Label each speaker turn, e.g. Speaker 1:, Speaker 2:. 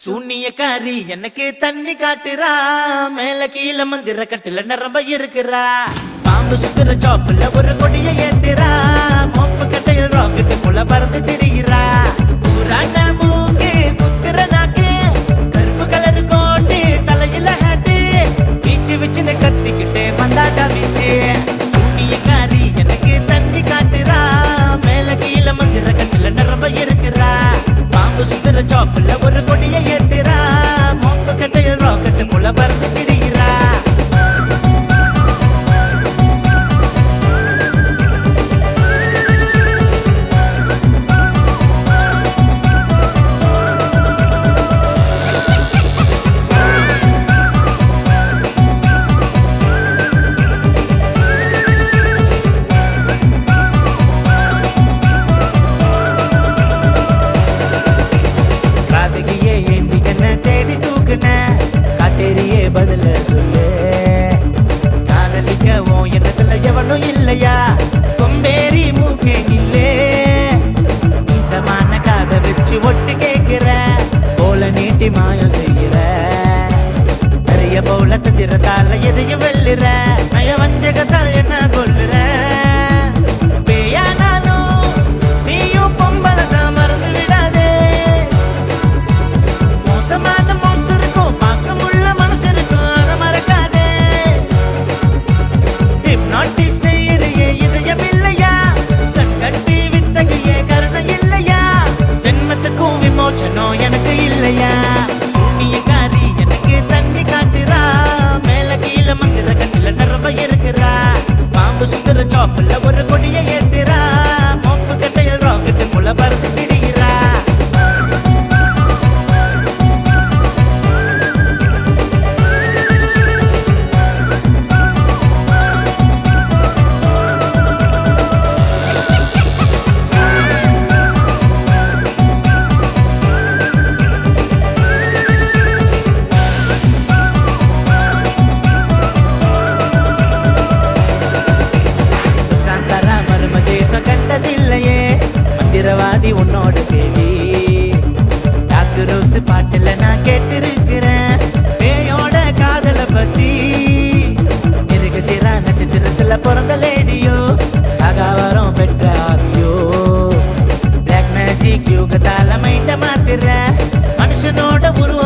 Speaker 1: சூனியக்காரி எனக்கு தண்ணி காட்டுறா, மேல கீழ மந்திர கட்டுல நரம்ப இருக்கிறா. பாம்பு சுத்துற சாப்புல ஒரு கொடிய ஏத்துறா, மோப்பு கட்டையில் ராக்கெட்டு போல பறந்து திரிகிறா. பூரான மூக்கு குத்துற நாக்கு, கருப்பு கலர் கோட்டு தலையில ஹேட்டு, வீச்சு வீச்சுன்னு கத்திக்கிட்டே வந்தாடா வீச்சு. சூனியக்காரி எனக்கு தண்ணி காட்டுறா, மேல கீழ மந்திர கட்டுல நரம்ப இருக்கிறா. பாம்பு சுத்துற சாப்புல ஒரு கொடிய ஏத்துறா, மோப்பு கட்டையில் ராக்கெட்டு போல பறந்து திரிகிறா. காதகியே ஏண்டி என்ன தேடி தூக்குன, காட்டேரியே பதில சொல்லு. காதலிக்கவும் என்னத்துல எவனும் இல்லையா, கொம்பேரி மூக்கே நில்லே. நீட்டமான காதை வச்சு ஒட்டு கேட்கிற, போல நீட்டி மாயம் செய்கிற. நிறைய போல தந்திரத்தால எதையும் வெல்லுற, நய வஞ்சகத்தால் என்ன கொல்லுற. பேயானாலும் நீயும் பொம்பளை தான் மறந்து விடாதே. மோசமான மனசு இருக்கும், பாசமுள்ள மனசு இருக்கும், அதை மறக்காதே. ஹிப்னாட்டிஸ் செய்யறியே இதயம் இல்லையா, கண் கட்டி வித்தகையே கருணை இல்லையா, ஜென்மத்துக்கும் விமோச்சனம் எனக்கு இல்லையா. சூனியக்காரி எனக்கு தண்ணி காட்டுறா, மேல கீழ மந்திர கட்டில நரம்ப இருக்கிறா. பாம்பு சுத்துற சாப்புல ஒரு கொடிய ஏத்துறா, மோப்பு கட்டையில் ராக்கெட்டு போல பறந்து திரிகிறா. சாந்தாரா மர்ம தேசம் கண்டதில்லையே, மந்திரவாதி உன்னோட செய்தி. டாக்கு ரோஸ் பாட்டுல நான் கேட்டிருக்கிறேன், பேயோட காதல பத்தி. மிருக சிரா நட்சத்திரத்துல பிறந்த லேடியோ, சகாவரம் பெற்ற ஆவியோ. பிளாக் மேஜிக் யூகத்தால மைண்ட மாத்திர, மனுஷனோட உருவ